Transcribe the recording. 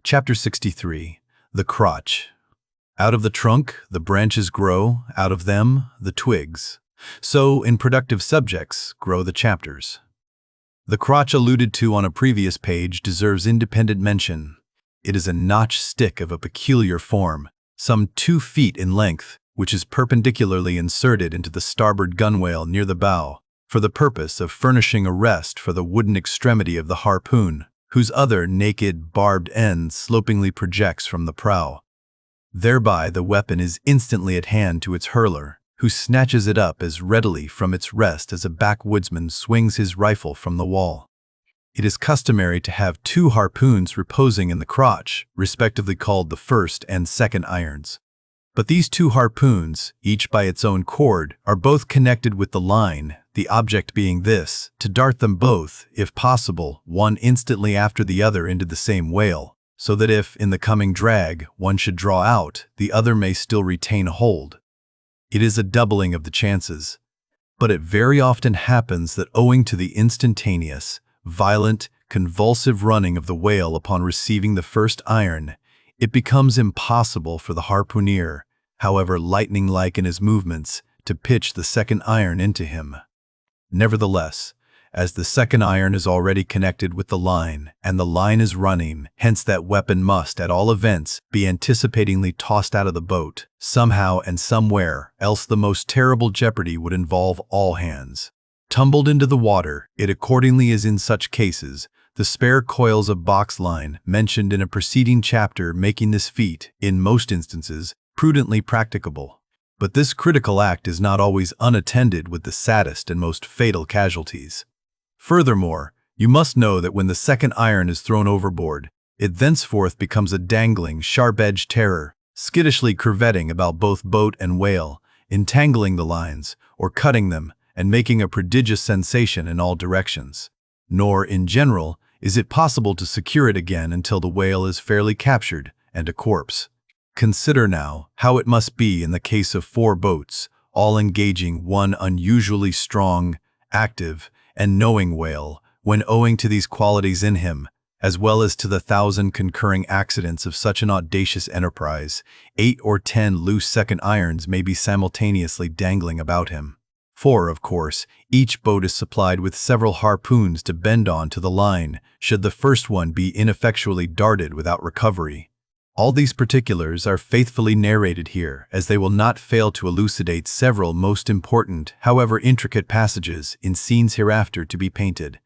Chapter 63. The Crotch. Out of the trunk, the branches grow, out of them, the twigs. So, in productive subjects, grow the chapters. The crotch alluded to on a previous page deserves independent mention. It is a notched stick of a peculiar form, some 2 feet in length, which is perpendicularly inserted into the starboard gunwale near the bow, for the purpose of furnishing a rest for the wooden extremity of the harpoon, whose other naked, barbed end slopingly projects from the prow. Thereby the weapon is instantly at hand to its hurler, who snatches it up as readily from its rest as a backwoodsman swings his rifle from the wall. It is customary to have 2 harpoons reposing in the crotch, respectively called the first and second irons. But these 2 harpoons, each by its own cord, are both connected with the line, the object being this, to dart them both, if possible, one instantly after the other into the same whale, so that if, in the coming drag, one should draw out, the other may still retain hold. It is a doubling of the chances. But it very often happens that owing to the instantaneous, violent, convulsive running of the whale upon receiving the first iron, it becomes impossible for the harpooner, however lightning-like in his movements, to pitch the second iron into him. Nevertheless, as the second iron is already connected with the line, and the line is running, hence that weapon must, at all events, be anticipatingly tossed out of the boat, somehow and somewhere, else the most terrible jeopardy would involve all hands. Tumbled into the water, it accordingly is in such cases, the spare coils of box line mentioned in a preceding chapter making this feat, in most instances, prudently practicable. But this critical act is not always unattended with the saddest and most fatal casualties. Furthermore, you must know that when the second iron is thrown overboard, it thenceforth becomes a dangling, sharp-edged terror, skittishly curvetting about both boat and whale, entangling the lines, or cutting them, and making a prodigious sensation in all directions. Nor, in general, is it possible to secure it again until the whale is fairly captured and a corpse. Consider now how it must be in the case of 4 boats, all engaging one unusually strong, active, and knowing whale, when owing to these qualities in him, as well as to the 1,000 concurring accidents of such an audacious enterprise, 8 or 10 loose second irons may be simultaneously dangling about him. For, of course, each boat is supplied with several harpoons to bend on to the line, should the first one be ineffectually darted without recovery. All these particulars are faithfully narrated here, as they will not fail to elucidate several most important, however intricate passages in scenes hereafter to be painted.